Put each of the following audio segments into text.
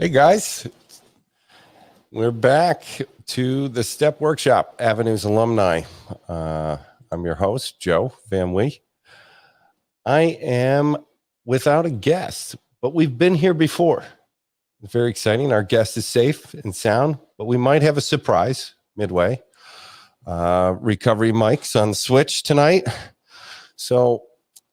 Hey guys, we're back to the Step Workshop, Avenues alumni. I'm your host, Joe Van Wee. I am without a guest, but we've been here before. It's very exciting. Our guest is safe and sound, but we might have a surprise midway. Recovery mics on the switch tonight. So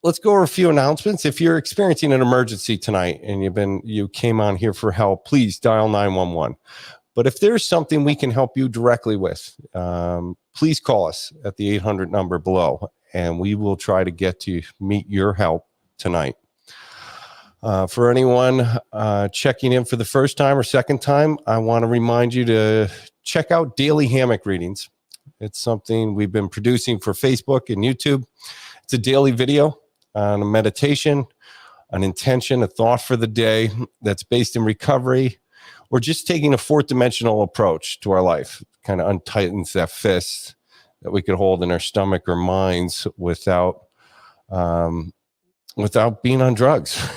let's go over a few announcements. If you're experiencing an emergency tonight and you came on here for help, please dial 911. But if there's something we can help you directly with, please call us at the 800 number below, and we will try to get to meet your help tonight. For anyone checking in for the first time or second time, I want to remind you to check out daily hammock readings. It's something we've been producing for Facebook and YouTube. It's a daily video on a meditation, an intention, a thought for the day that's based in recovery, or just taking a fourth dimensional approach to our life. Kind of untightens that fist that we could hold in our stomach or minds without being on drugs.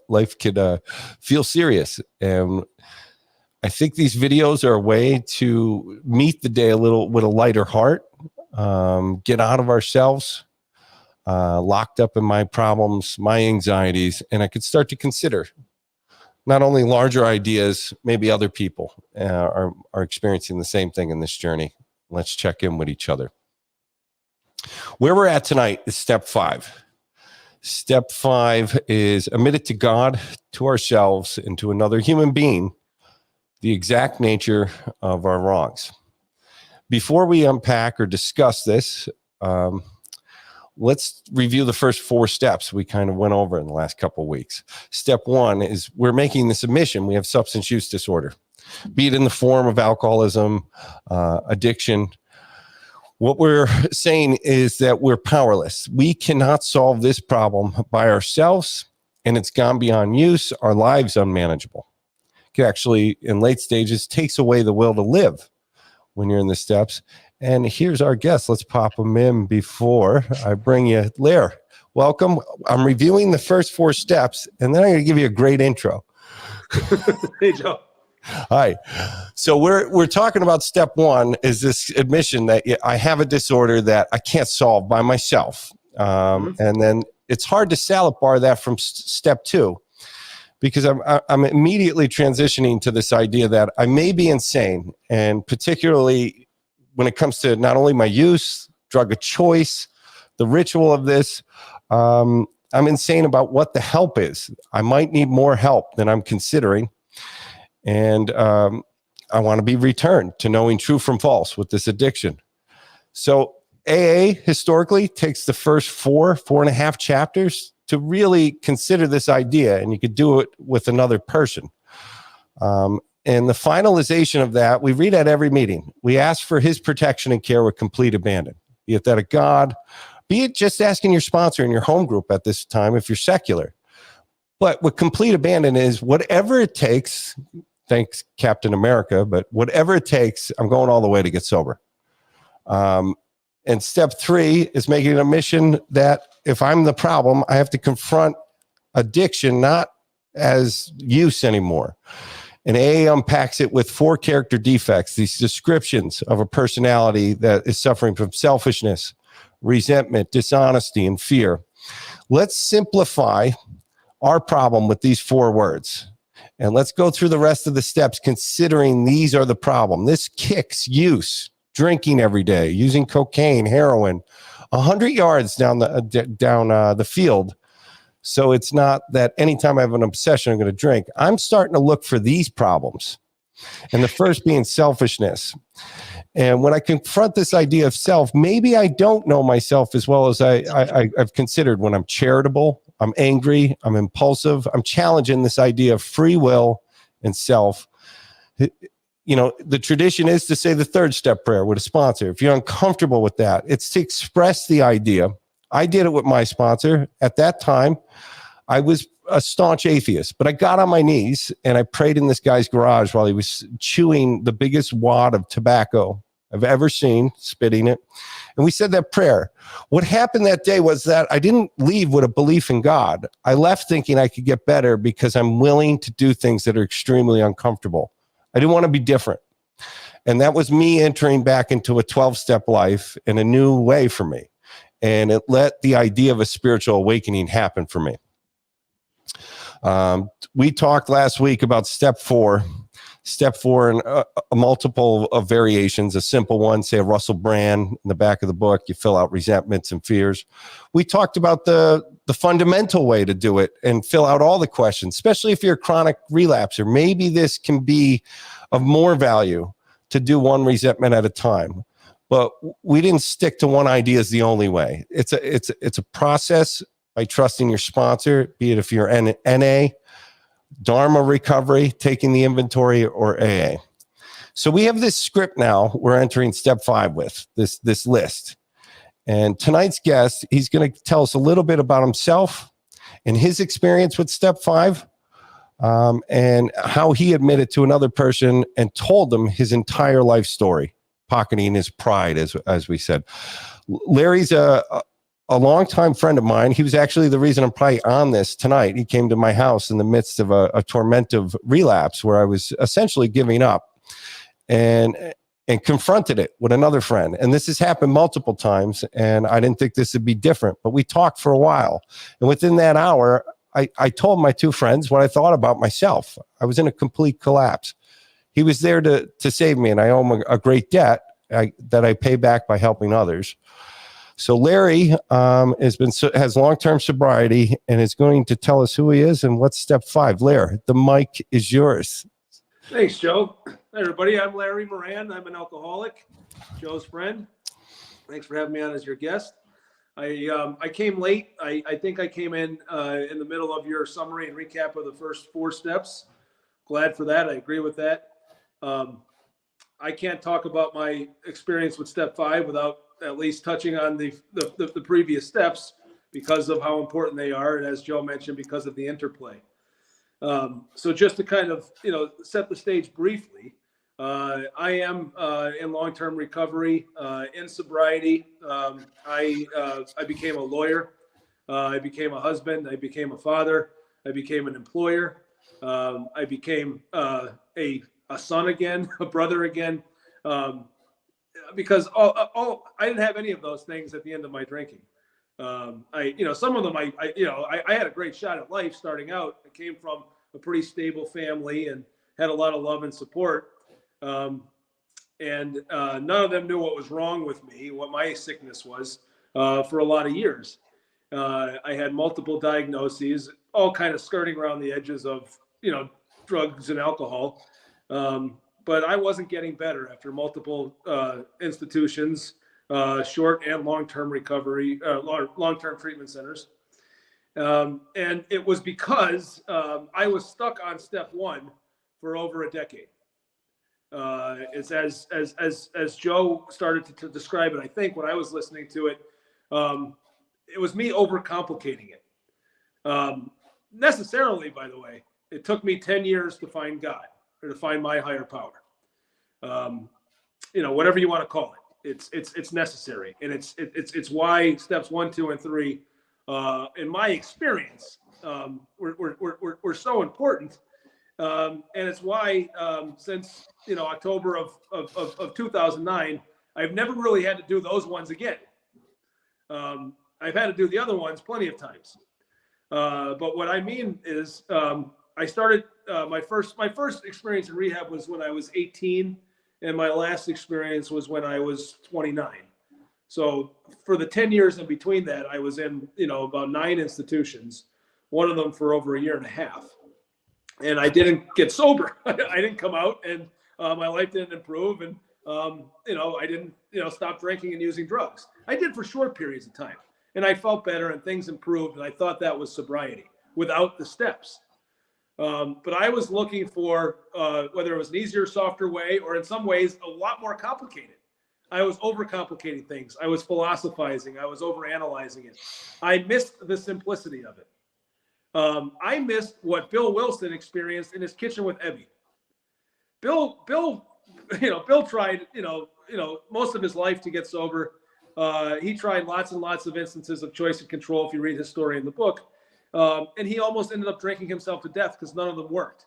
Life could feel serious. And I think these videos are a way to meet the day a little with a lighter heart, get out of ourselves, locked up in my problems, my anxieties, and I could start to consider not only larger ideas, maybe other people are experiencing the same thing in this journey. Let's check in with each other. Where we're at tonight is step 5. Step 5 is admit it to God, to ourselves, and to another human being, the exact nature of our wrongs. Before we unpack or discuss this, let's review the first 4 steps we kind of went over in the last couple of weeks. Step 1 is we're making this admission. We have substance use disorder, be it in the form of alcoholism, addiction. What we're saying is that we're powerless. We cannot solve this problem by ourselves, and it's gone beyond use. Our lives unmanageable. It actually, in late stages, takes away the will to live when you're in the steps. And here's our guest. Let's pop them in before I bring you Lair. Welcome. I'm reviewing the first 4 steps, and then I'm going to give you a great intro. Hey, Joe. Hi. So we're talking about step 1 is this admission that I have a disorder that I can't solve by myself. And then it's hard to salad bar that from step 2, because I'm immediately transitioning to this idea that I may be insane, and particularly when it comes to not only my use, drug of choice, the ritual of this, I'm insane about what the help is. I might need more help than I'm considering. And I want to be returned to knowing true from false with this addiction. So AA historically takes the first 4.5 chapters to really consider this idea, and you could do it with another person. And the finalization of that, we read at every meeting. We ask for his protection and care with complete abandon, be it that of God, be it just asking your sponsor in your home group at this time if you're secular. But with complete abandon is whatever it takes, thanks Captain America, but whatever it takes, I'm going all the way to get sober. And step 3 is making it a mission that if I'm the problem, I have to confront addiction, not as use anymore. And AA unpacks it with 4 character defects, these descriptions of a personality that is suffering from selfishness, resentment, dishonesty, and fear. Let's simplify our problem with these 4 words. And let's go through the rest of the steps considering these are the problem. This kicks use, drinking every day, using cocaine, heroin, 100 yards down the field. So it's not that anytime I have an obsession, I'm going to drink. I'm starting to look for these problems. And the first being selfishness. And when I confront this idea of self, maybe I don't know myself as well as I've considered. When I'm charitable, I'm angry, I'm impulsive, I'm challenging this idea of free will and self. You know, the tradition is to say the 3rd step prayer with a sponsor. If you're uncomfortable with that, it's to express the idea. I did it with my sponsor. At that time, I was a staunch atheist, but I got on my knees and I prayed in this guy's garage while he was chewing the biggest wad of tobacco I've ever seen, spitting it. And we said that prayer. What happened that day was that I didn't leave with a belief in God. I left thinking I could get better because I'm willing to do things that are extremely uncomfortable. I didn't want to be different. And that was me entering back into a 12-step life in a new way for me. And it let the idea of a spiritual awakening happen for me. We talked last week about step 4. Step 4 and a multiple of variations. A simple one, say a Russell Brand in the back of the book. You fill out resentments and fears. We talked about the fundamental way to do it and fill out all the questions, especially if you're a chronic relapser. Maybe this can be of more value to do one resentment at a time. But we didn't stick to one idea as the only way. It's a process by trusting your sponsor, be it if you're NA, Dharma recovery, taking the inventory, or AA. So we have this script now we're entering step 5 with, this list. And tonight's guest, he's going to tell us a little bit about himself and his experience with step 5, and how he admitted to another person and told them his entire life story, pocketing his pride, as we said. Larry's a longtime friend of mine. He was actually the reason I'm probably on this tonight. He came to my house in the midst of a tormentive relapse where I was essentially giving up, and confronted it with another friend. And this has happened multiple times, and I didn't think this would be different, but we talked for a while. And within that hour, I told my 2 friends what I thought about myself. I was in a complete collapse. He was there to save me, and I owe him a great debt that I pay back by helping others. So Larry has long-term sobriety and is going to tell us who he is and what's step 5. Larry, the mic is yours. Thanks, Joe. Hi, everybody. I'm Larry Moran. I'm an alcoholic, Joe's friend. Thanks for having me on as your guest. I came late. I think I came in the middle of your summary and recap of the first 4 steps. Glad for that. I agree with that. I can't talk about my experience with step 5 without at least touching on the previous steps because of how important they are. And as Joe mentioned, because of the interplay. So just to kind of, set the stage briefly, I am in long-term recovery, in sobriety. I became a lawyer. I became a husband. I became a father. I became an employer. I became a son again, a brother again. Because I didn't have any of those things at the end of my drinking. Some of them, I had a great shot at life starting out. I came from a pretty stable family and had a lot of love and support. And none of them knew what was wrong with me, what my sickness was, for a lot of years. I had multiple diagnoses, all kind of skirting around the edges of, drugs and alcohol. But I wasn't getting better after multiple institutions, short and long-term recovery, long-term treatment centers. And it was because I was stuck on step 1 for over a decade. It's as Joe started to describe it, I think when I was listening to it, it was me overcomplicating it. Necessarily, by the way, it took me 10 years to find God, or to find my higher power. Whatever you want to call it, it's necessary, and it's why steps 1, 2, and 3, in my experience, were so important, and it's why since October of 2009, I've never really had to do those ones again. I've had to do the other ones plenty of times, but what I mean is, I started my first experience in rehab was when I was 18, and my last experience was when I was 29. So for the 10 years in between that, I was in about 9 institutions, one of them for over a year and a half, and I didn't get sober. I didn't come out, and my life didn't improve, and I didn't stop drinking and using drugs. I did for short periods of time, and I felt better, and things improved, and I thought that was sobriety without the steps. But I was looking for whether it was an easier, softer way, or in some ways a lot more complicated. I was overcomplicating things. I was philosophizing. I was overanalyzing it. I missed the simplicity of it. I missed what Bill Wilson experienced in his kitchen with Ebby. Bill Bill tried, most of his life to get sober. He tried lots and lots of instances of choice and control, if you read his story in the book. And he almost ended up drinking himself to death because none of them worked.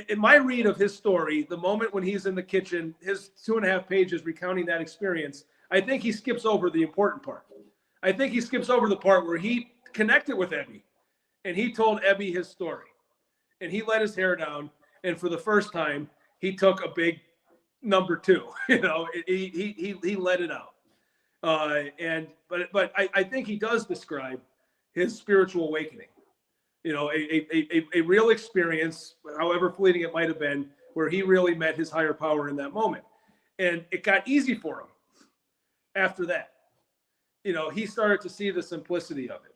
In my read of his story, the moment when he's in the kitchen, his 2.5 pages recounting that experience, I think he skips over the important part. I think he skips over the part where he connected with Ebby and he told Ebby his story and he let his hair down. And for the first time, he took a big number 2, he let it out. But I think he does describe his spiritual awakening, a real experience, however fleeting it might've been, where he really met his higher power in that moment. And it got easy for him after that. He started to see the simplicity of it.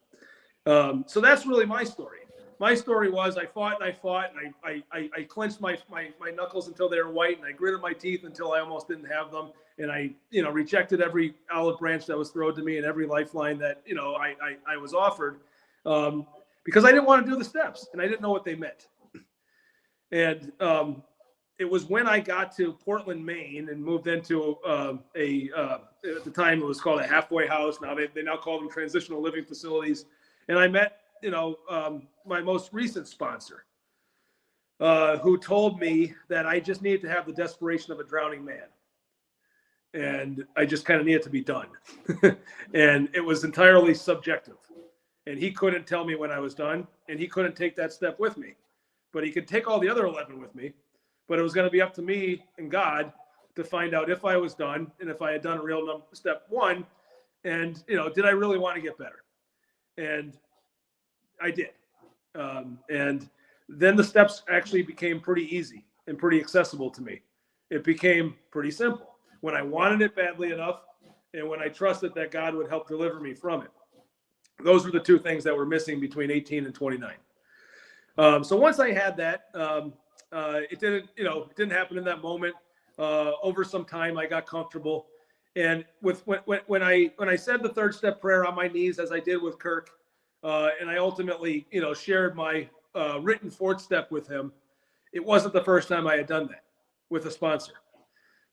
So that's really my story. My story was I fought and I clenched my knuckles until they were white, and I gritted my teeth until I almost didn't have them. And I, rejected every olive branch that was thrown to me and every lifeline that, I was offered, because I didn't want to do the steps and I didn't know what they meant. And it was when I got to Portland, Maine, and moved into at the time it was called a halfway house. Now they now call them transitional living facilities. And I met, my most recent sponsor, who told me that I just needed to have the desperation of a drowning man. And I just kind of needed to be done. And it was entirely subjective. And he couldn't tell me when I was done, and he couldn't take that step with me. But he could take all the other 11 with me. But it was going to be up to me and God to find out if I was done and if I had done a real step 1. And, did I really want to get better? And I did. And then the steps actually became pretty easy and pretty accessible to me. It became pretty simple when I wanted it badly enough and when I trusted that God would help deliver me from it. Those were the 2 things that were missing between 18 and 29. So once I had that, it didn't happen in that moment. Over some time, I got comfortable. And when I said the 3rd step prayer on my knees, as I did with Kirk, and I ultimately, shared my written 4th step with him, it wasn't the first time I had done that with a sponsor.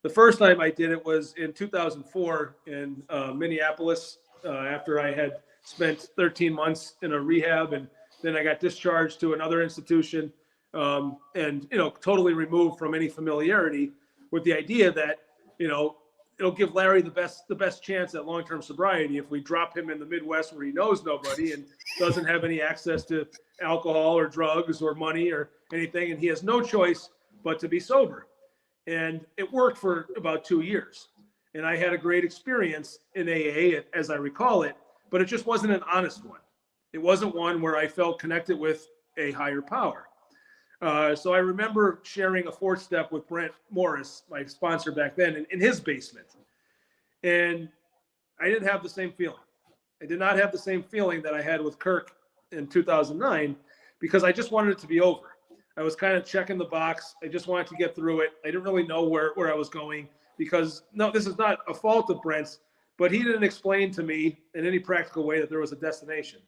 The first time I did it was in 2004 in Minneapolis, after I had spent 13 months in a rehab, and then I got discharged to another institution, and totally removed from any familiarity, with the idea that it'll give Larry the best chance at long-term sobriety if we drop him in the Midwest where he knows nobody and doesn't have any access to alcohol or drugs or money or anything, and he has no choice but to be sober. And it worked for about 2 years. And I had a great experience in AA, as I recall it, but it just wasn't an honest one. It wasn't one where I felt connected with a higher power. So I remember sharing a 4th step with Brent Morris, my sponsor back then, in his basement. And I didn't have the same feeling. I did not have the same feeling that I had with Kirk in 2009, because I just wanted it to be over. I was kind of checking the box. I just wanted to get through it. I didn't really know where I was going, because this is not a fault of Brent's, but he didn't explain to me in any practical way that there was a destination.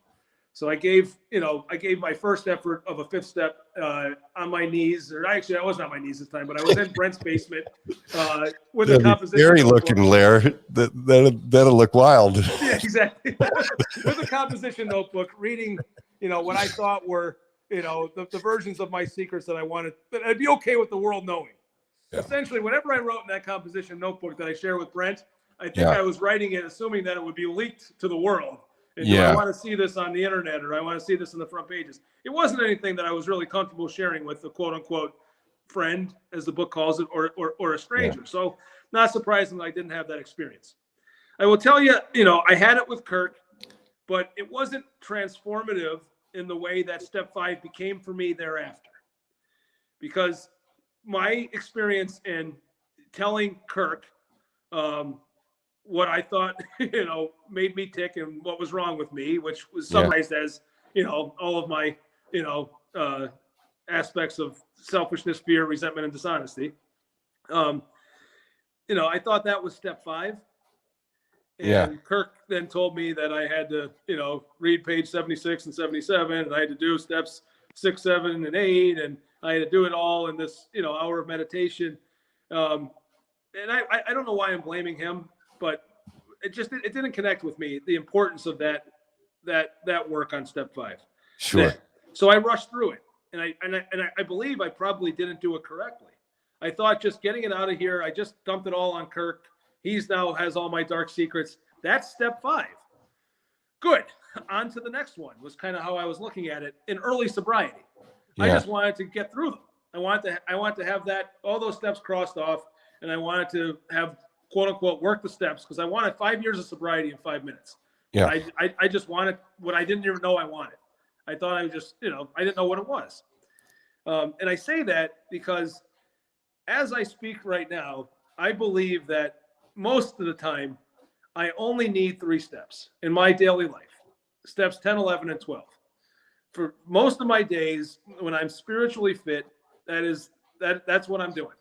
So I gave my first effort of a 5th step on my knees, or actually I wasn't on my knees this time, but I was in Brent's basement with a composition. Scary looking, Lair. That'll look wild. Yeah, exactly. With a composition notebook, reading, what I thought were, the versions of my secrets that I wanted, that I'd be okay with the world knowing. Yeah. Essentially, whatever I wrote in that composition notebook that I share with Brent, I think I was writing it assuming that it would be leaked to the world. And do I want to see this on the internet, or I want to see this in the front pages? It wasn't anything that I was really comfortable sharing with the quote unquote friend, as the book calls it, or a stranger. Yeah. So not surprisingly, I didn't have that experience. I will tell you, I had it with Kirk, but it wasn't transformative in the way that step 5 became for me thereafter. Because my experience in telling Kirk, what I thought, made me tick and what was wrong with me, which was summarized as, all of my, aspects of selfishness, fear, resentment, and dishonesty. I thought that was step 5. And Kirk then told me that I had to, read page 76 and 77, and I had to do steps 6, 7, and 8, and I had to do it all in this, hour of meditation. And I don't know why I'm blaming him, but it didn't connect with me, the importance of that work on step 5. Sure. So I rushed through it, and I believe I probably didn't do it correctly. I thought just getting it out of here, I just dumped it all on Kirk. He's now has all my dark secrets. That's step 5. Good. On to the next one was kind of how I was looking at it in early sobriety. Yeah. I just wanted to get through them. I want to have all those steps crossed off, and I wanted to have quote unquote work the steps because I wanted 5 years of sobriety in 5 minutes. Yeah. I just wanted what I didn't even know I wanted. I thought I just, I didn't know what it was. And I say that because as I speak right now, I believe that most of the time I only need 3 steps in my daily life. Steps 10, 11, and 12. For most of my days, when I'm spiritually fit, that's what I'm doing.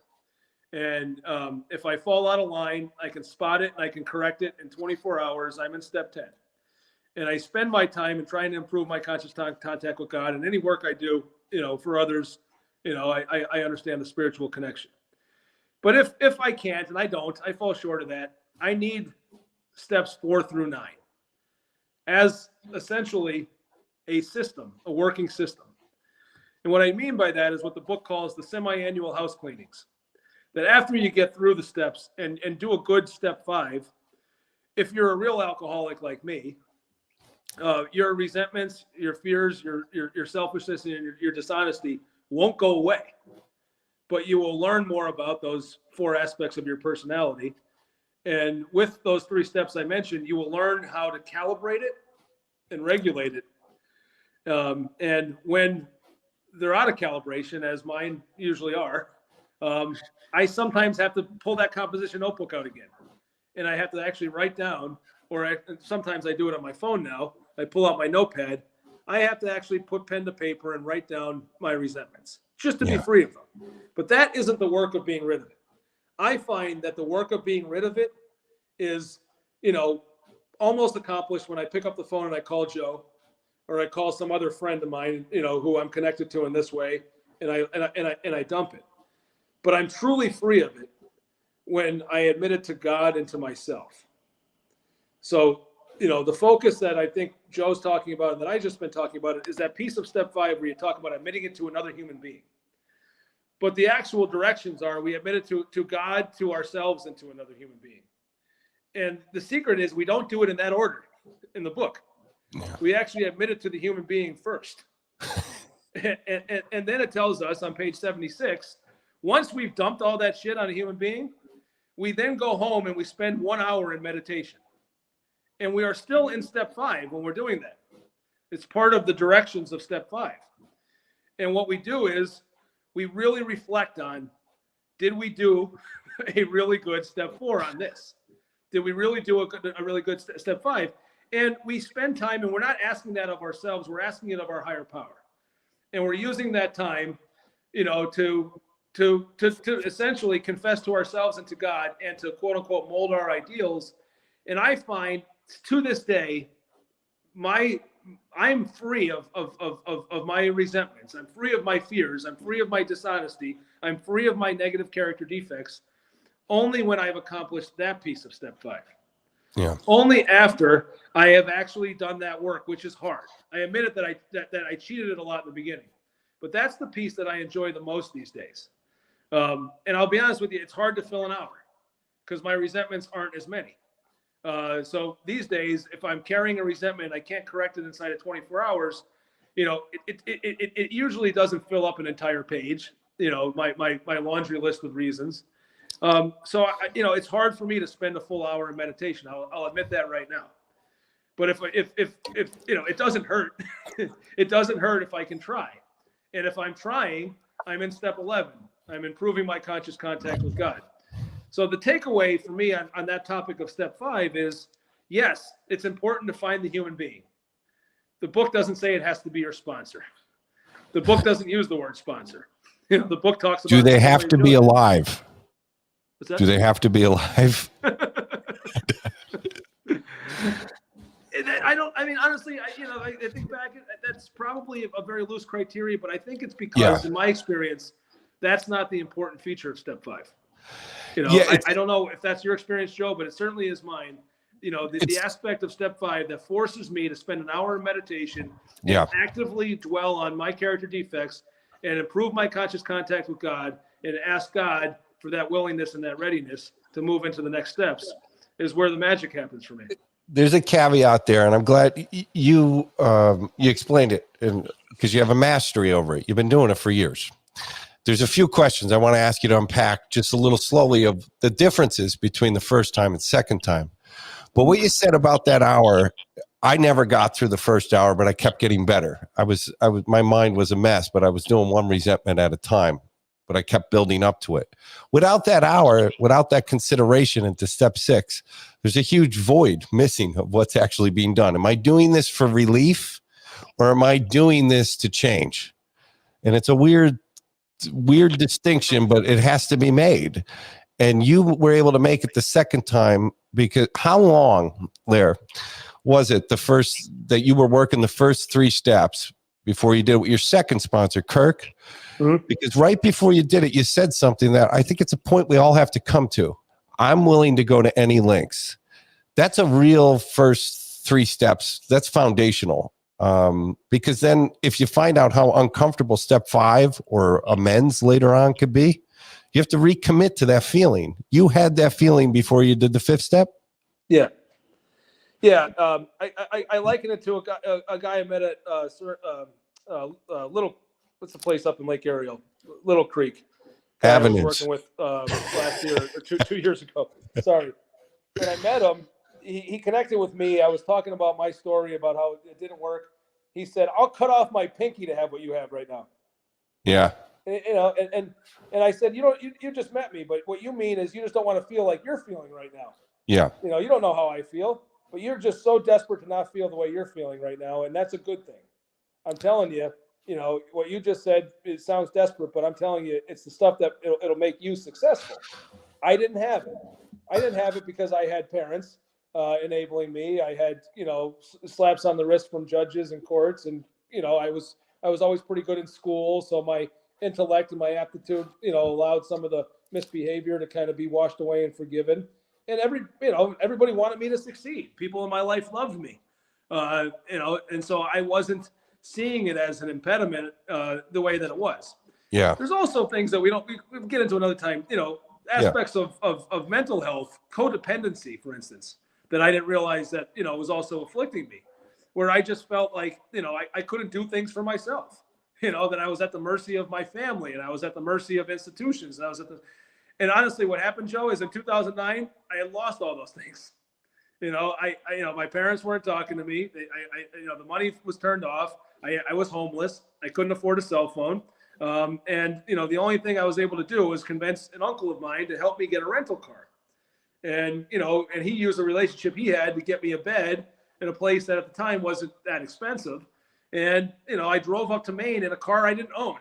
And if I fall out of line, I can spot it and I can correct it in 24 hours. I'm in step 10. And I spend my time in trying to improve my conscious contact with God, and any work I do, for others, I understand the spiritual connection. But if I can't, and I don't, I fall short of that, I need steps 4 through 9 as essentially a system, a working system. And what I mean by that is what the book calls the semi-annual house cleanings. That after you get through the steps and do a good step 5, if you're a real alcoholic like me, your resentments, your fears, your selfishness, and your dishonesty won't go away. But you will learn more about those 4 aspects of your personality. And with those 3 steps I mentioned, you will learn how to calibrate it and regulate it. And when they're out of calibration, as mine usually are, I sometimes have to pull that composition notebook out again. And I have to actually write down, or sometimes I do it on my phone now. I pull out my notepad. I have to actually put pen to paper and write down my resentments just to be free of them. But that isn't the work of being rid of it. I find that the work of being rid of it is, almost accomplished when I pick up the phone and I call Joe, or I call some other friend of mine, who I'm connected to in this way, and I dump it. But I'm truly free of it when I admit it to God and to myself. So, the focus that I think Joe's talking about and that I just been talking about is that piece of step 5 where you talk about admitting it to another human being. But the actual directions are we admit it to God, to ourselves, and to another human being. And the secret is we don't do it in that order in the book. Yeah. We actually admit it to the human being first. and then it tells us on page 76, once we've dumped all that shit on a human being, we then go home and we spend 1 hour in meditation. And we are still in step 5 when we're doing that. It's part of the directions of step 5. And what we do is we really reflect on, did we do a really good step 4 on this? Did we really do a really good step 5? And we spend time, and we're not asking that of ourselves, we're asking it of our higher power. And we're using that time, to essentially confess to ourselves and to God and to quote unquote mold our ideals. And I find to this day, I'm free of my resentments. I'm free of my fears. I'm free of my dishonesty. I'm free of my negative character defects only when I've accomplished that piece of step 5. Yeah. Only after I have actually done that work, which is hard. I admit it that I cheated it a lot in the beginning, but that's the piece that I enjoy the most these days. And I'll be honest with you, it's hard to fill an hour because my resentments aren't as many. So these days, if I'm carrying a resentment, I can't correct it inside of 24 hours. It usually doesn't fill up an entire page. My laundry list of reasons. So it's hard for me to spend a full hour in meditation. I'll admit that right now. But if it doesn't hurt, it doesn't hurt if I can try. And if I'm trying, I'm in step 11. I'm improving my conscious contact with God. So the takeaway for me on that topic of step 5 is, yes, it's important to find the human being. The book doesn't say it has to be your sponsor. The book doesn't use the word sponsor. The book talks about. Do they have to be alive? What's that? Do they have to be alive? Honestly, I think back, that's probably a very loose criteria, but I think it's because in my experience, that's not the important feature of step 5. You know, Yeah, I don't know if that's your experience, Joe, but it certainly is mine. You know, the aspect of step 5 that forces me to spend an hour in meditation and actively dwell on my character defects and improve my conscious contact with God and ask God for that willingness and that readiness to move into the next steps is where the magic happens for me. There's a caveat there, and I'm glad you explained it, and because you have a mastery over it. You've been doing it for years. There's a few questions I want to ask you to unpack just a little slowly of the differences between the first time and second time. But what you said about that hour, I never got through the first hour, but I kept getting better. My mind was a mess, but I was doing one resentment at a time, but I kept building up to it. Without that hour, without that consideration into step 6, there's a huge void missing of what's actually being done. Am I doing this for relief, or am I doing this to change? And it's a weird distinction, but it has to be made. And you were able to make it the second time, because how long, Lair, was it the first that you were working the first 3 steps before you did it with your second sponsor, Kirk? Mm-hmm. Because right before you did it, you said something that I think it's a point we all have to come to. I'm willing to go to any lengths. That's a real first 3 steps. That's foundational. Because then if you find out how uncomfortable step 5 or amends later on could be, you have to recommit to that feeling. You had that feeling before you did the 5th step? Yeah. Yeah. I liken it to a guy I met at Little, what's the place up in Lake Ariel? Little Creek. Avenues. I was working with last year or 2 years ago. Sorry. When I met him, he connected with me. I was talking about my story about how it didn't work. He said, "I'll cut off my pinky to have what you have right now." Yeah. And I said, you just met me, but what you mean is you just don't want to feel like you're feeling right now. Yeah. You know, you don't know how I feel, but you're just so desperate to not feel the way you're feeling right now. And that's a good thing. I'm telling you, you know, what you just said, it sounds desperate, but I'm telling you, it's the stuff that it'll make you successful. I didn't have it. I didn't have it because I had parents enabling me. I had, you know, slaps on the wrist from judges and courts. And, you know, I was always pretty good in school. So my intellect and my aptitude, you know, allowed some of the misbehavior to kind of be washed away and forgiven. And everybody wanted me to succeed. People in my life loved me, you know, and so I wasn't seeing it as an impediment the way that it was. Yeah. There's also things that we get into another time, you know, aspects of mental health, codependency, for instance, that I didn't realize that, you know, was also afflicting me, where I just felt like, you know, I couldn't do things for myself. You know, that I was at the mercy of my family and I was at the mercy of institutions. And honestly, what happened, Joe, is in 2009, I had lost all those things. You know, my parents weren't talking to me. You know, the money was turned off. I was homeless. I couldn't afford a cell phone. And, you know, the only thing I was able to do was convince an uncle of mine to help me get a rental car. And, you know, and he used a relationship he had to get me a bed in a place that at the time wasn't that expensive. And, you know, I drove up to Maine in a car I didn't own,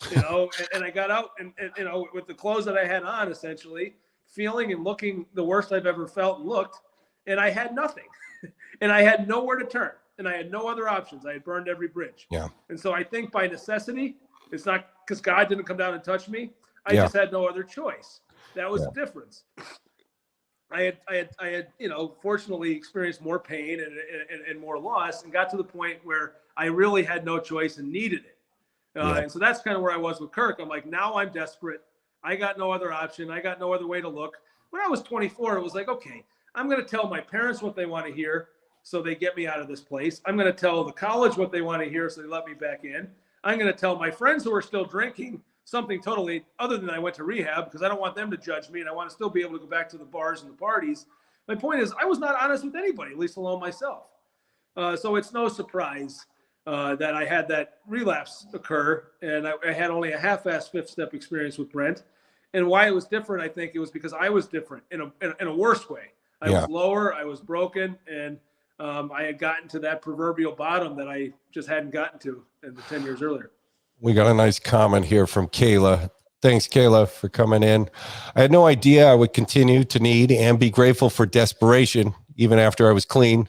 you know, and I got out and, you know, with the clothes that I had on, essentially feeling and looking the worst I've ever felt and looked, and I had nothing and I had nowhere to turn and I had no other options. I had burned every bridge. Yeah. And so I think by necessity, it's not because God didn't come down and touch me. I just had no other choice. That was the difference. I had, you know, fortunately experienced more pain and more loss and got to the point where I really had no choice and needed it. And so that's kind of where I was with Kirk. I'm like, now I'm desperate. I got no other option. I got no other way to look. When I was 24, it was like, okay, I'm going to tell my parents what they want to hear so they get me out of this place. I'm going to tell the college what they want to hear so they let me back in. I'm going to tell my friends who are still drinking something totally other than I went to rehab because I don't want them to judge me and I want to still be able to go back to the bars and the parties. My point is I was not honest with anybody, at least alone myself. So it's no surprise that I had that relapse occur and I had only a half-assed 5th step experience with Brent. And why it was different, I think it was because I was different in a worse way. I was lower, I was broken, and I had gotten to that proverbial bottom that I just hadn't gotten to in the 10 years earlier. We got a nice comment here from Kayla. Thanks, Kayla, for coming in. I had no idea I would continue to need and be grateful for desperation, even after I was clean.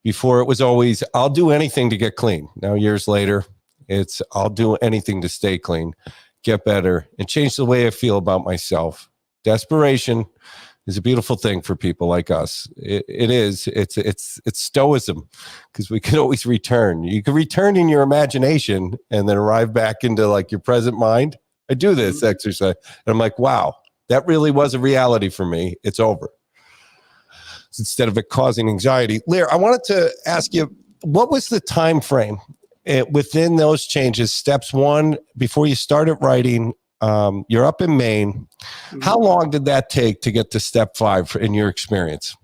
Before it was always, I'll do anything to get clean. Now, years later, it's I'll do anything to stay clean, get better, and change the way I feel about myself. Desperation is a beautiful thing for people like us. It is. It's stoicism, because we can always return. You can return in your imagination and then arrive back into like your present mind. I do this exercise and I'm like, wow, that really was a reality for me. It's over. Instead of it causing anxiety. Lear, I wanted to ask you, what was the time frame within those changes? Steps 1, before you started writing, you're up in Maine. How long did that take to get to step 5 in your experience?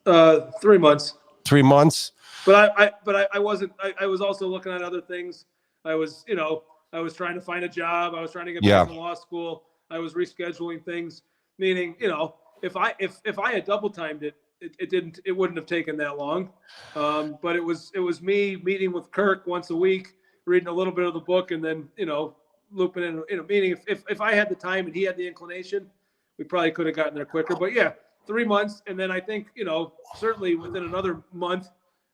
3 months. 3 months? But I wasn't. I was also looking at other things. I was trying to find a job. I was trying to get back to law school. I was rescheduling things. Meaning, if I had double timed it, it wouldn't have taken that long. But it was me meeting with Kirk once a week, reading a little bit of the book, and then looping in. Meaning if I had the time and he had the inclination, we probably could have gotten there quicker. But yeah, 3 months, and then I think certainly within another month,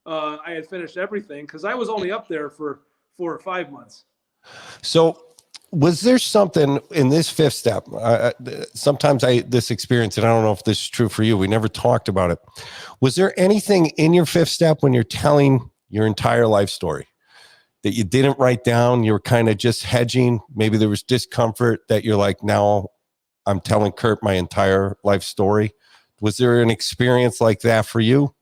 I had finished everything, because I was only up there for 4 or 5 months. So, was there something in this 5th step? Sometimes this experience, and I don't know if this is true for you, we never talked about it. Was there anything in your 5th step when you're telling your entire life story that you didn't write down? You were kind of just hedging. Maybe there was discomfort that you're like, now I'm telling Kurt my entire life story. Was there an experience like that for you?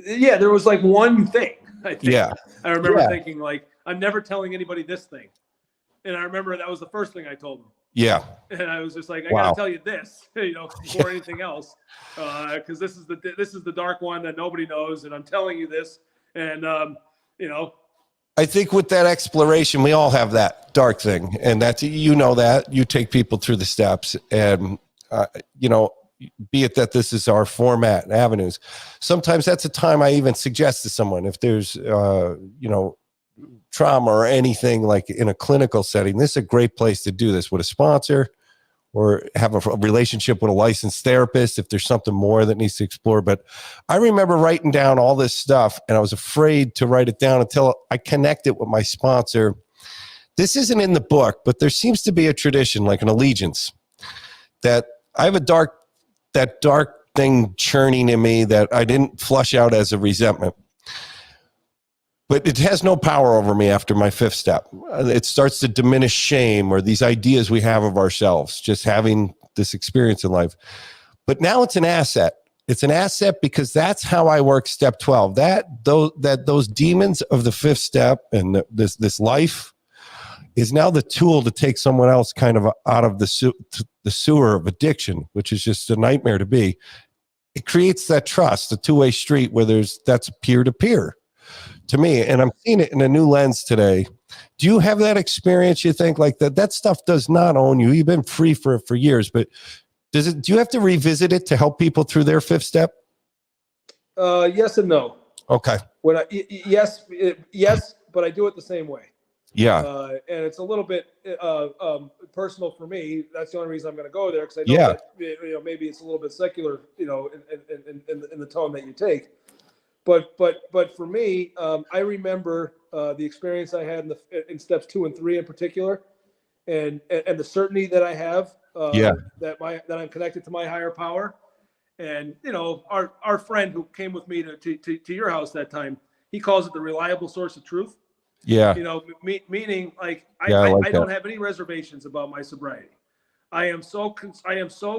Yeah, there was like one thing. I think. Yeah. I remember thinking like, I'm never telling anybody this thing. And I remember that was the first thing I told them. Yeah. And I was just like, I got to tell you this, before anything else, because this is the dark one that nobody knows, and I'm telling you this, and I think with that exploration, we all have that dark thing, and that's that you take people through the steps, and be it that this is our format and avenues. Sometimes that's a time I even suggest to someone, if there's trauma or anything like in a clinical setting, this is a great place to do this with a sponsor, or have a relationship with a licensed therapist if there's something more that needs to explore. But I remember writing down all this stuff, and I was afraid to write it down until I connected with my sponsor. This isn't in the book, but there seems to be a tradition, like an allegiance, that I have that dark thing churning in me that I didn't flush out as a resentment. But it has no power over me after my 5th step. It starts to diminish shame or these ideas we have of ourselves, just having this experience in life. But now it's an asset. It's an asset because that's how I work step 12. Those demons of the 5th step and this life is now the tool to take someone else kind of out of the sewer of addiction, which is just a nightmare to be. It creates that trust, a two-way street where that's peer-to-peer. To me, and I'm seeing it in a new lens today. Do you have that experience? You think like that stuff does not own you. You've been free for years, but do you have to revisit it to help people through their 5th step? Yes and no. Okay. Yes, but I do it the same way. Yeah. And it's a little bit personal for me. That's the only reason I'm going to go there, because I know that maybe it's a little bit secular, in the tone that you take. But for me, I remember the experience I had in steps 2 and 3 in particular, and the certainty that I have that I'm connected to my higher power. And our friend who came with me to your house that time, he calls it the reliable source of truth. Yeah. Meaning like I don't have any reservations about my sobriety. I am so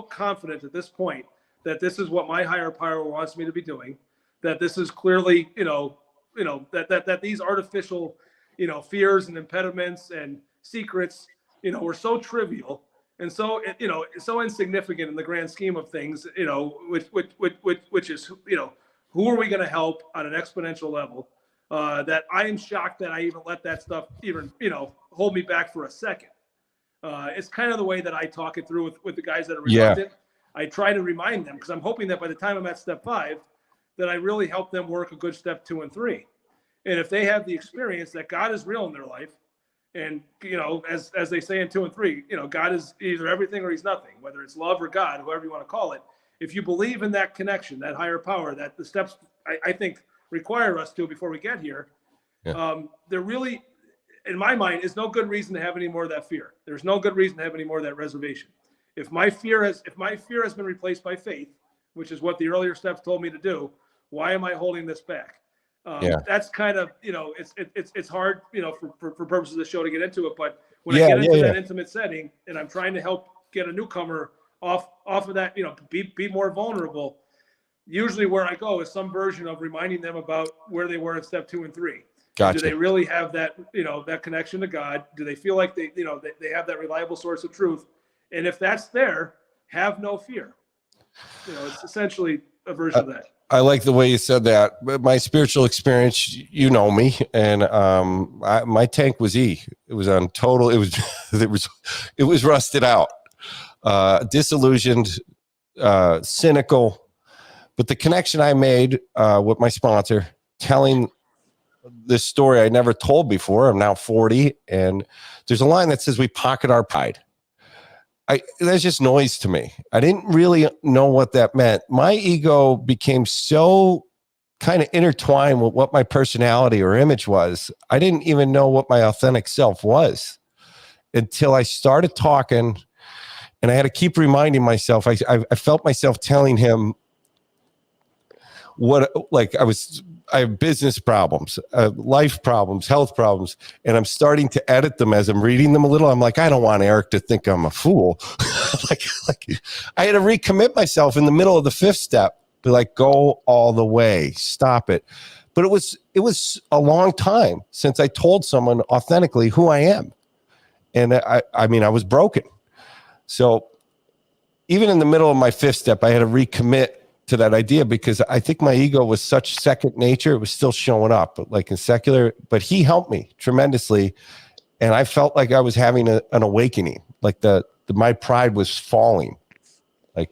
confident at this point that this is what my higher power wants me to be doing. That this is clearly, that these artificial, fears and impediments and secrets, were so trivial and so, so insignificant in the grand scheme of things, which is, who are we going to help on an exponential level? That I am shocked that I even let that stuff even, hold me back for a second. It's kind of the way that I talk it through with the guys that are reluctant. I try to remind them, because I'm hoping that by the time I'm at step 5, that I really help them work a good step 2 and 3. And if they have the experience that God is real in their life, and, as they say in 2 and 3, God is either everything or he's nothing, whether it's love or God, whoever you want to call it. If you believe in that connection, that higher power, that the steps I think require us to before we get here, they're really, in my mind, is no good reason to have any more of that fear. There's no good reason to have any more of that reservation. If my fear has been replaced by faith, which is what the earlier steps told me to do, why am I holding this back? That's kind of, it's hard, for purposes of the show to get into it. But when I get into that intimate setting and I'm trying to help get a newcomer off of that, be more vulnerable, usually where I go is some version of reminding them about where they were in step 2 and 3. Gotcha. Do they really have that, that connection to God? Do they feel like they have that reliable source of truth? And if that's there, have no fear. It's essentially a version of that. I like the way you said that. But my spiritual experience, you know me, and my tank was E. It was on total. It was rusted out, disillusioned, cynical. But the connection I made with my sponsor, telling this story I never told before. I'm now 40, and there's a line that says, "We pocket our pride." That's just noise to me. I didn't really know what that meant. My ego became so kind of intertwined with what my personality or image was. I didn't even know what my authentic self was until I started talking, and I had to keep reminding myself. I felt myself telling him I have business problems, life problems, health problems, and I'm starting to edit them as I'm reading them a little. I'm like, I don't want Eric to think I'm a fool. like I had to recommit myself in the middle of the 5th step, be like, go all the way, stop it. But it was a long time since I told someone authentically who I am. And I mean, I was broken. So even in the middle of my 5th step, I had to recommit to that idea, because I think my ego was such second nature. It was still showing up, like in secular, but he helped me tremendously. And I felt like I was having an awakening, like my pride was falling. Like,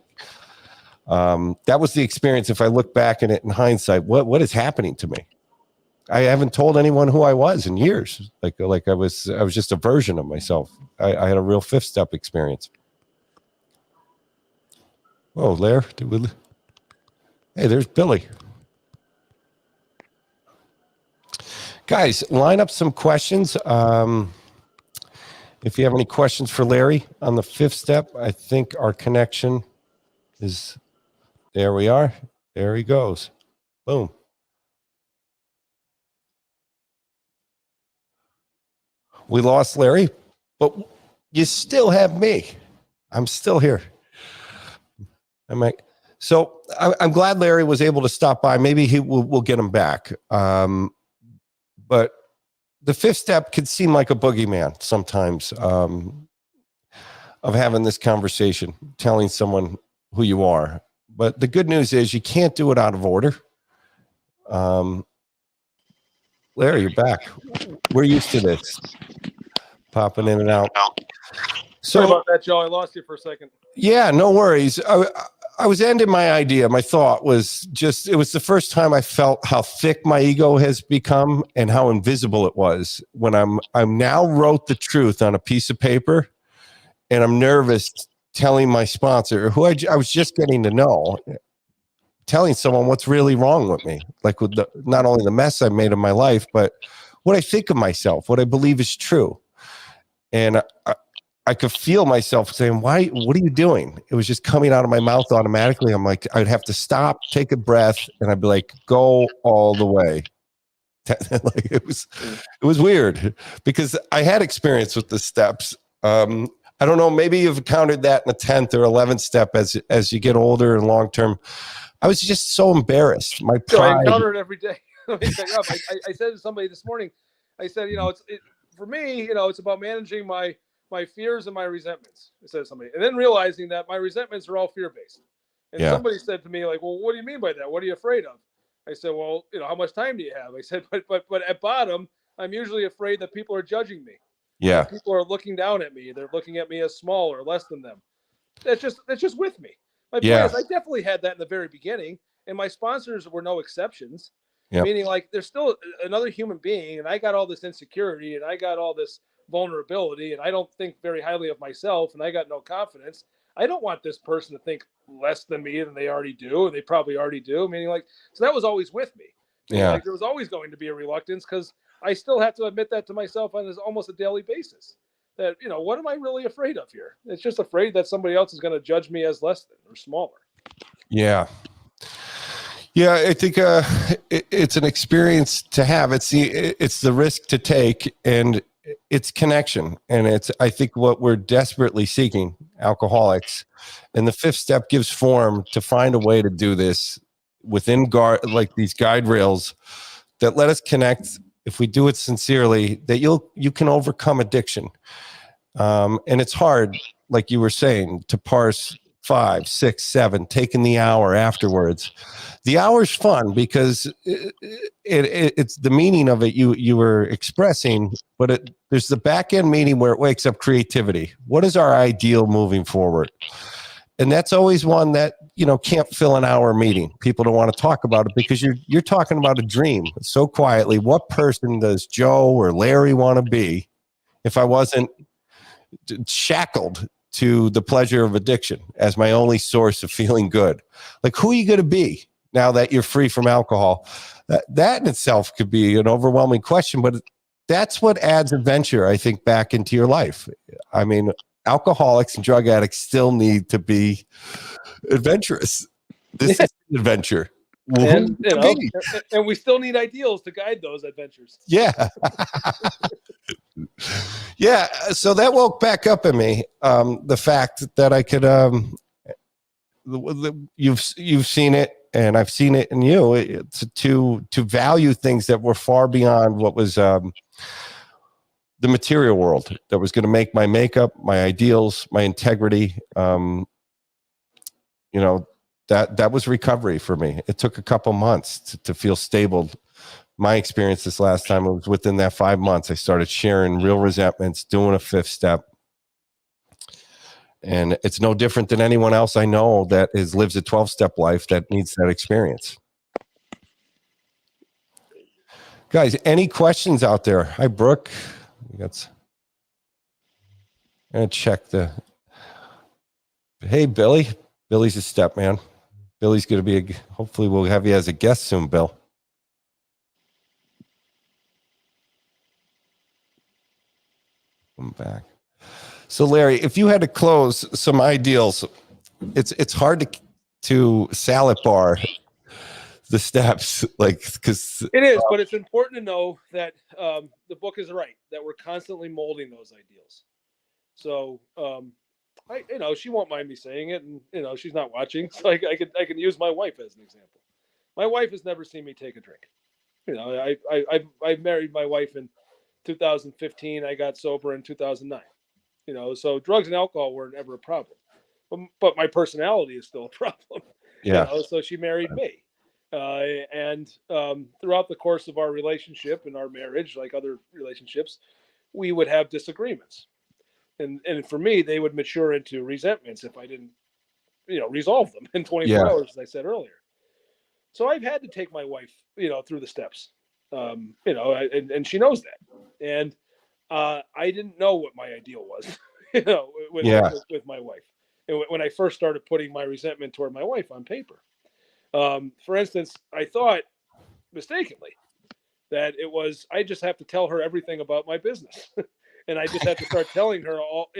that was the experience. If I look back at it in hindsight, what is happening to me? I haven't told anyone who I was in years. Like I was just a version of myself. I had a real 5th step experience. Oh, Lair, hey, there's Billy. Guys, line up some questions. If you have any questions for Larry on the 5th step, I think our connection is, there we are. There he goes. Boom. We lost Larry, but you still have me. I'm still here. So I'm glad Larry was able to stop by. Maybe we'll get him back. But the 5th step could seem like a boogeyman sometimes, of having this conversation, telling someone who you are. But the good news is you can't do it out of order. Larry, you're back. We're used to this, popping in and out. Sorry about that, Joe. I lost you for a second. Yeah, no worries. I was ending my idea. My thought was just, it was the first time I felt how thick my ego has become and how invisible it was when I'm now wrote the truth on a piece of paper, and I'm nervous telling my sponsor, who I was just getting to know, telling someone what's really wrong with me, like with not only the mess I made of my life, but what I think of myself, what I believe is true. And I could feel myself saying, what are you doing? It was just coming out of my mouth automatically. I'm like, I'd have to stop, take a breath, and I'd be like, go all the way. Like it was weird, because I had experience with the steps. I don't know, maybe you've encountered that in the 10th or 11th step as you get older and long term. I was just so embarrassed. My pride. I encounter it every day. I said to somebody this morning, I said, for me, it's about managing my fears and my resentments. I said to somebody, and then realizing that my resentments are all fear-based. And somebody said to me, like, well, what do you mean by that? What are you afraid of? I said, well, how much time do you have? I said, but at bottom, I'm usually afraid that people are judging me. Yeah. That people are looking down at me. They're looking at me as small or less than them. That's just with me. My point is, I definitely had that in the very beginning, and my sponsors were no exceptions. Yep. Meaning, like, there's still another human being, and I got all this insecurity, and I got all this vulnerability, and I don't think very highly of myself, and I got no confidence. I don't want this person to think less than me than they already do, and they probably already do. Meaning, like, so that was always with me. Meaning, like, there was always going to be a reluctance, because I still have to admit that to myself on almost a daily basis. That, what am I really afraid of here? It's just afraid that somebody else is going to judge me as less than or smaller. Yeah. Yeah, I think it's an experience to have. It's the risk to take, and it's connection. And it's, I think, what we're desperately seeking, alcoholics. And the fifth step gives form to find a way to do this within like these guide rails that let us connect. If we do it sincerely, that you can overcome addiction. And it's hard, like you were saying, to parse 5, 6, 7, taking the hour afterwards. The hour's fun because it's the meaning of it you were expressing, but there's the back end meaning where it wakes up creativity. What is our ideal moving forward? And that's always one that, can't fill an hour meeting. People don't want to talk about it because you're talking about a dream so quietly. What person does Joe or Larry want to be if I wasn't shackled to the pleasure of addiction as my only source of feeling good? Like, who are you going to be now that you're free from alcohol? That in itself could be an overwhelming question, but that's what adds adventure, I think, back into your life. I mean, alcoholics and drug addicts still need to be adventurous. This is an adventure. And we still need ideals to guide those adventures. Yeah. Yeah. So that woke back up in me, the fact that I could, you've seen it and I've seen it in you. It's to value things that were far beyond what was the material world, that was going to make my makeup, my ideals, my integrity. That was recovery for me. It took a couple months to feel stable. My experience this last time, it was within that 5 months, I started sharing real resentments, doing a fifth step. And it's no different than anyone else I know that lives a 12-step life that needs that experience. Guys, any questions out there? Hi, Brooke. I'm going to check Hey, Billy. Billy's a step man. Billy's going to be hopefully we'll have you as a guest soon, Bill. I'm back. So, Larry, if you had to close some ideals, it's hard to salad bar the steps, because it is, but it's important to know that the book is right, that we're constantly molding those ideals. So, she won't mind me saying it, and she's not watching, so I can use my wife as an example. My wife has never seen me take a drink. I married my wife in 2015. I got sober in 2009. So drugs and alcohol weren't ever a problem, but my personality is still a problem. Yeah. So she married me, and throughout the course of our relationship and our marriage, like other relationships, we would have disagreements, and for me, they would mature into resentments if I didn't, resolve them in 24 hours, as I said earlier. So I've had to take my wife, through the steps, and she knows that, and I didn't know what my ideal was, with my wife. And when I first started putting my resentment toward my wife on paper, for instance, I thought mistakenly that it was, I just have to tell her everything about my business. And I just had to start telling her all,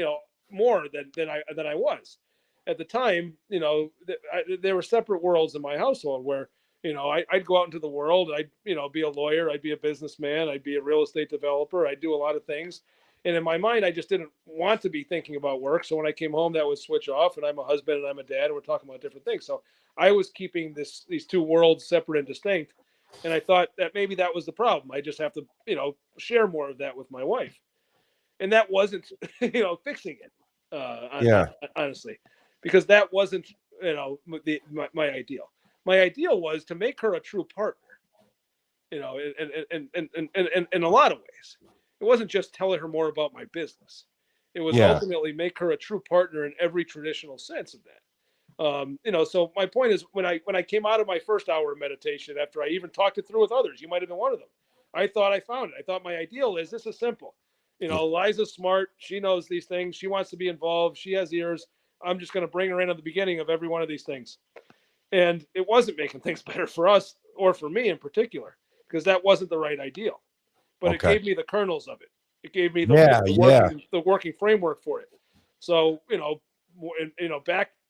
more than I was. At the time, there were separate worlds in my household where, I'd go out into the world. I'd, be a lawyer. I'd be a businessman. I'd be a real estate developer. I'd do a lot of things. And in my mind, I just didn't want to be thinking about work. So when I came home, that would switch off, and I'm a husband and I'm a dad, and we're talking about different things. So I was keeping these two worlds separate and distinct. And I thought that maybe that was the problem. I just have to, share more of that with my wife. And that wasn't, fixing it, honestly, because that wasn't, my ideal. My ideal was to make her a true partner, in a lot of ways. It wasn't just telling her more about my business. It was ultimately make her a true partner in every traditional sense of that. So my point is, when I came out of my first hour of meditation, after I even talked it through with others, you might have been one of them. I thought I found it. I thought my ideal is, this is simple. Liza's smart. She knows these things. She wants to be involved. She has ears. I'm just going to bring her in at the beginning of every one of these things. And it wasn't making things better for us or for me in particular, because that wasn't the right ideal. but it Okay. gave me the kernels of it. It gave me the working framework for it. So,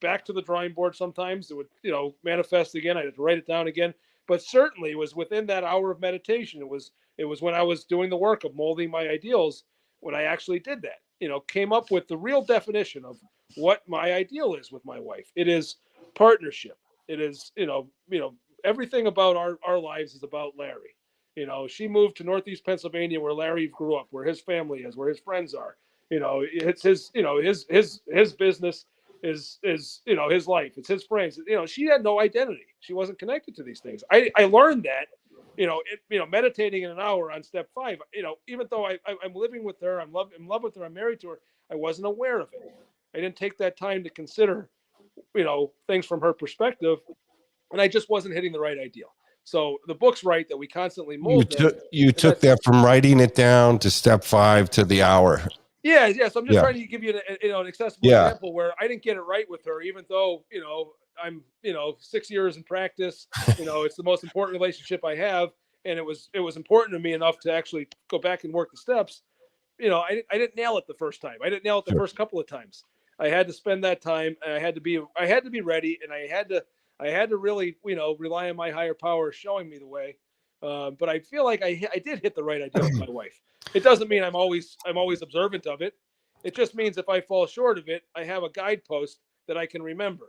back to the drawing board. Sometimes it would, manifest again. I had to write it down again, but certainly it was within that hour of meditation. It was when I was doing the work of molding my ideals, when I actually did that, came up with the real definition of what my ideal is with my wife. It is partnership. It is, everything about our lives is about Larry. She moved to Northeast Pennsylvania, where Larry grew up, where his family is, where his friends are. It's his, his business is his life. It's his friends. She had no identity. She wasn't connected to these things. I learned that, meditating in an hour on step 5. Even though I'm living with her, I'm in love with her, I'm married to her, I wasn't aware of it. I didn't take that time to consider, things from her perspective, and I just wasn't hitting the right ideal. So the book's right that we constantly mold them. You took that from writing it down to step 5 to the hour. Yeah. So I'm just trying to give you an accessible example where I didn't get it right with her, even though, I'm, 6 years in practice, it's the most important relationship I have. And it was important to me enough to actually go back and work the steps. I didn't nail it the first time. I didn't nail it the first couple of times. I had to spend that time, and I had to be ready, and I had to really, rely on my higher power showing me the way. But I feel like I did hit the right idea with my wife. It doesn't mean I'm always observant of it. It just means if I fall short of it, I have a guidepost that I can remember.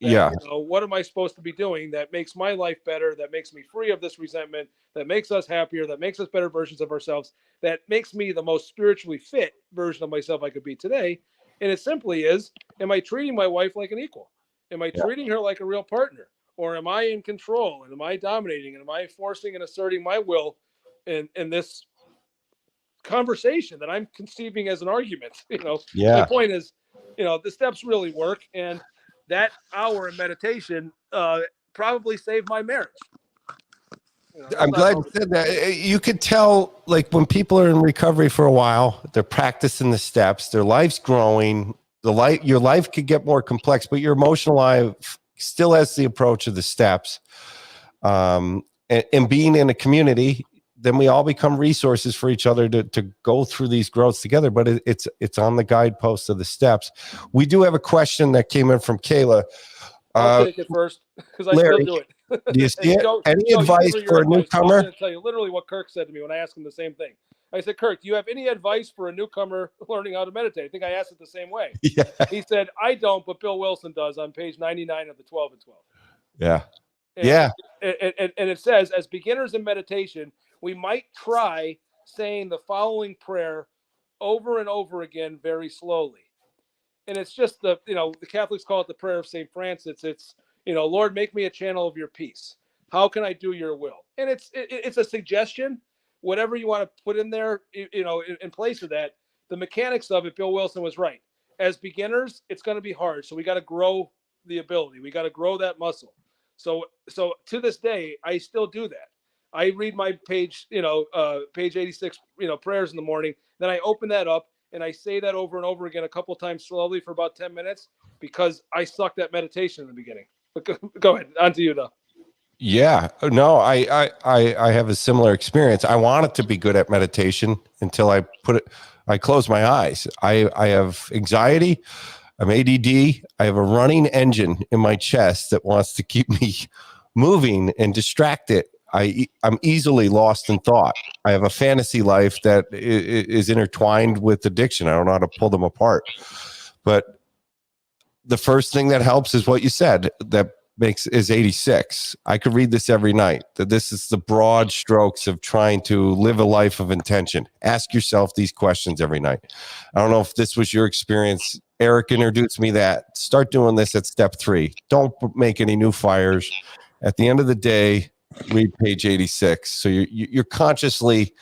What am I supposed to be doing that makes my life better, that makes me free of this resentment, that makes us happier, that makes us better versions of ourselves, that makes me the most spiritually fit version of myself I could be today. And it simply is, am I treating my wife like an equal? Am I treating her like a real partner? Or am I in control? And am I dominating? And am I forcing and asserting my will in this conversation that I'm conceiving as an argument? My point is, the steps really work. And that hour in meditation probably saved my marriage. I'm glad you said that. You could tell, like, when people are in recovery for a while, they're practicing the steps, their life's growing, your life could get more complex, but your emotional life still has the approach of the steps. And being in a community, then we all become resources for each other to go through these growths together. But it's on the guidepost of the steps. We do have a question that came in from Kayla. I'll take it first because I Larry, still do it. Do you see it? Any advice for a newcomer? I'm going to tell you literally what Kirk said to me when I asked him the same thing. I said, Kirk, do you have any advice for a newcomer learning how to meditate? I think I asked it the same way. Yeah. He said, I don't, but Bill Wilson does on page 99 of the 12 and 12. Yeah. And it says, as beginners in meditation, we might try saying the following prayer over and over again very slowly. And it's just the Catholics call it the prayer of St. Francis. It's, Lord, make me a channel of your peace. How can I do your will? And it's a suggestion, whatever you want to put in there, in place of that. The mechanics of it, Bill Wilson was right. As beginners, it's going to be hard. So we got to grow the ability. We got to grow that muscle. So to this day, I still do that. I read my page 86, prayers in the morning. Then I open that up and I say that over and over again a couple times slowly for about 10 minutes because I sucked at meditation in the beginning. But go ahead. On to you, though. Yeah, no, I have a similar experience. I wanted to be good at meditation until I closed my eyes. I have anxiety. I'm ADD. I have a running engine in my chest that wants to keep me moving and distracted. I'm easily lost in thought. I have a fantasy life that is intertwined with addiction. I don't know how to pull them apart. But the first thing that helps is what you said, is 86. I could read this every night. That this is the broad strokes of trying to live a life of intention. Ask yourself these questions every night. I don't know if this was your experience. Eric introduced me that. Start doing this at step 3. Don't make any new fires. At the end of the day, read page 86. So you're consciously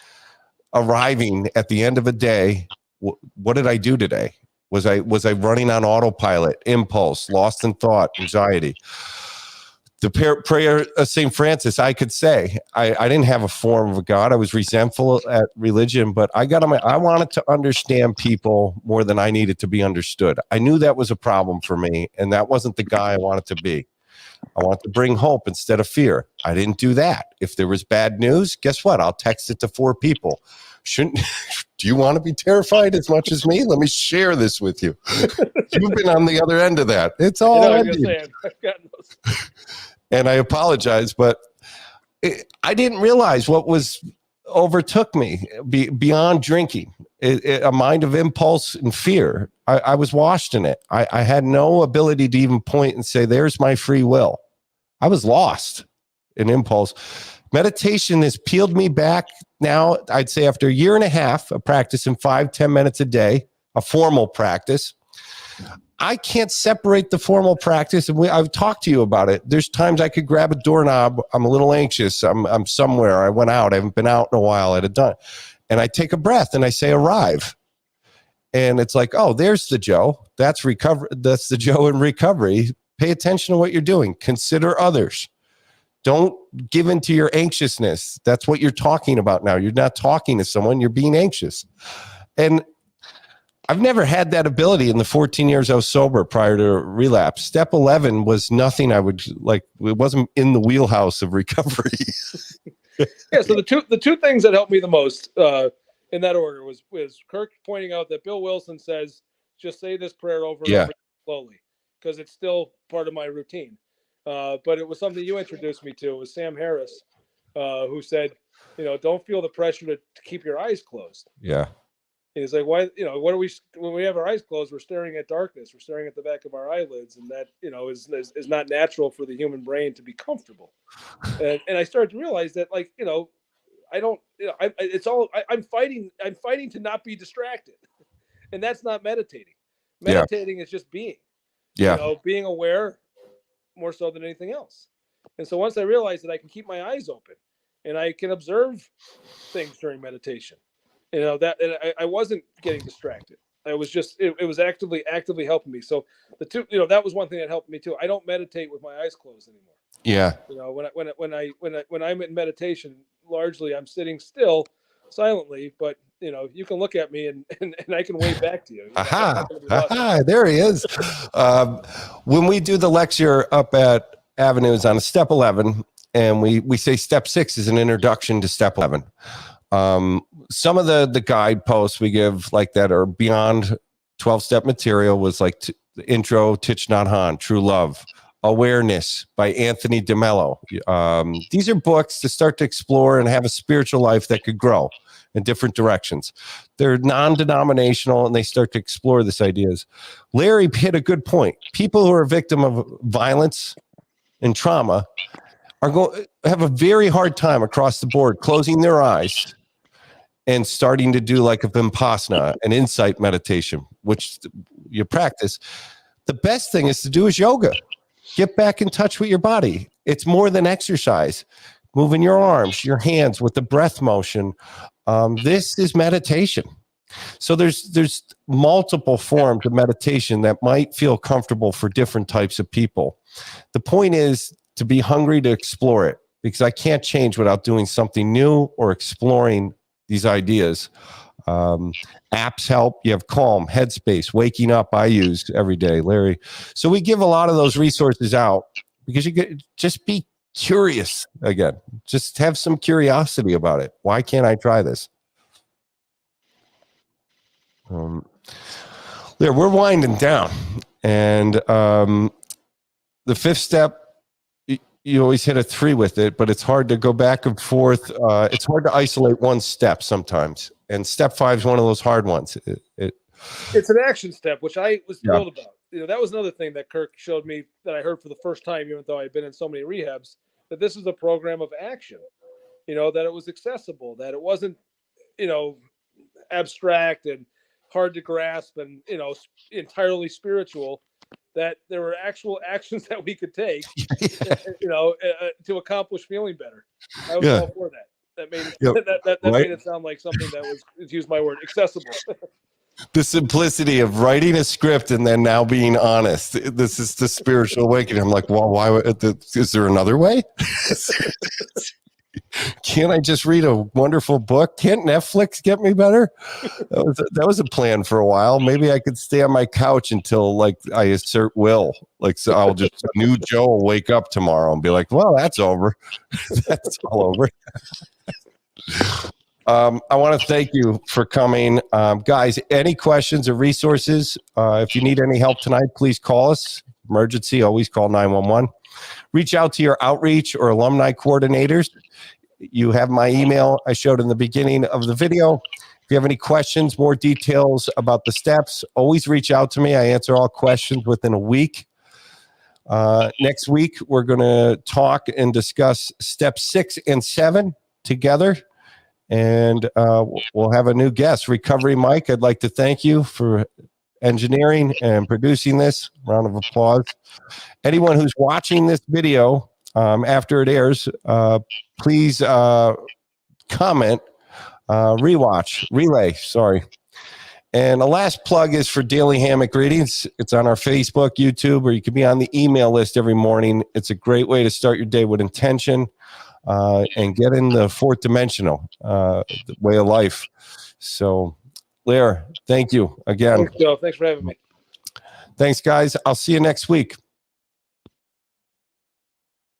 arriving at the end of a day. What did I do today? Was I running on autopilot, impulse, lost in thought, anxiety? The prayer of St. Francis, I could say, I didn't have a form of a God. I was resentful at religion, but I wanted to understand people more than I needed to be understood. I knew that was a problem for me, and that wasn't the guy I wanted to be. I want to bring hope instead of fear. I didn't do that. If there was bad news, guess what? I'll text it to 4 people. Do you want to be terrified as much as me? Let me share this with you. You've been on the other end of that. It's all I was gonna say, I've gotten those. And I apologize, but I didn't realize what was overtook me beyond drinking. A mind of impulse and fear. I was washed in it. I had no ability to even point and say, there's my free will. I was lost in impulse. Meditation has peeled me back now, I'd say after a year and a half of practicing 5-10 minutes a day, a formal practice. I can't separate the formal practice. And I've talked to you about it. There's times I could grab a doorknob. I'm a little anxious. I'm somewhere. I went out. I haven't been out in a while. I'd have done. And I take a breath and I say, arrive. And it's like, oh, there's the Joe. That's recovery. That's the Joe in recovery. Pay attention to what you're doing. Consider others. Don't give into your anxiousness. That's what you're talking about now. You're not talking to someone. You're being anxious. And I've never had that ability in the 14 years I was sober prior to relapse. Step 11 was nothing I would like. It wasn't in the wheelhouse of recovery. Yeah. So the two things that helped me the most in that order was Kirk pointing out that Bill Wilson says, just say this prayer over and over slowly, because it's still part of my routine. But it was something you introduced me to. It was Sam Harris, who said, don't feel the pressure to keep your eyes closed. Yeah. He's like, why, what are we, when we have our eyes closed, we're staring at darkness, we're staring at the back of our eyelids. And that, is not natural for the human brain to be comfortable. And I started to realize that, like, I don't, I'm fighting to not be distracted. And that's not meditating. Meditating is just being, being aware more so than anything else. And so once I realized that I can keep my eyes open and I can observe things during meditation, that, and I wasn't getting distracted. I was just, it was actively helping me. So the two, that was one thing that helped me too. I don't meditate with my eyes closed anymore. Yeah. When I'm in meditation, largely I'm sitting still silently, but you can look at me and I can wave back to you. There he is. When we do the lecture up at Avenues on step 11, and we say step 6 is an introduction to step 11. Some of the guideposts we give like that are beyond 12-step material was like the intro, Thich Nhat Hanh, True Love, Awareness by Anthony DeMello. These are books to start to explore and have a spiritual life that could grow in different directions. They're non-denominational and they start to explore these ideas. Larry hit a good point. People who are a victim of violence and trauma have a very hard time across the board closing their eyes and starting to do like a Vipassana, an insight meditation, which you practice. The best thing is to do is yoga. Get back in touch with your body. It's more than exercise. Moving your arms, your hands with the breath motion. This is meditation. So there's multiple forms of meditation that might feel comfortable for different types of people. The point is to be hungry to explore it, because I can't change without doing something new or exploring these ideas. Apps help. You have Calm, Headspace, Waking Up. I use every day, Larry. So we give a lot of those resources out because you get, just be curious again. Just have some curiosity about it. Why can't I try this? There, we're winding down, and the 5th step. You always hit a 3 with it, but it's hard to go back and forth. It's hard to isolate one step sometimes. And step 5 is one of those hard ones. It's an action step, which I was thrilled about. That was another thing that Kirk showed me that I heard for the first time, even though I'd been in so many rehabs, that this is a program of action, that it was accessible, that it wasn't, abstract and hard to grasp and, entirely spiritual, that there were actual actions that we could take, to accomplish feeling better. I was all for that. That made it, made it sound like something that was, to use my word, accessible. The simplicity of writing a script and then now being honest. This is the spiritual awakening. I'm like, well, why? Is there another way? Can't I just read a wonderful book? Can't Netflix get me better? That was a plan for a while. Maybe I could stay on my couch until like I assert will. Like, so I'll just, new Joe will wake up tomorrow and be like, well, that's over. That's all over. I want to thank you for coming. Guys, any questions or resources? If you need any help tonight, please call us. Emergency, always call 911. Reach out to your outreach or alumni coordinators. You have my email I showed in the beginning of the video. If you have any questions, more details about the steps, always reach out to me. I answer all questions within a week. Next week, we're going to talk and discuss steps 6 and 7 together. And we'll have a new guest, Recovery Mike. I'd like to thank you for engineering and producing this. Round of applause. Anyone who's watching this video after it airs, please comment, relay, sorry. And the last plug is for Daily Hammock Readings. It's on our Facebook, YouTube, or you can be on the email list every morning. It's a great way to start your day with intention and get in the fourth dimensional way of life. So, Lair, thank you again. Thanks, Joe. Thanks for having me. Thanks, guys. I'll see you next week.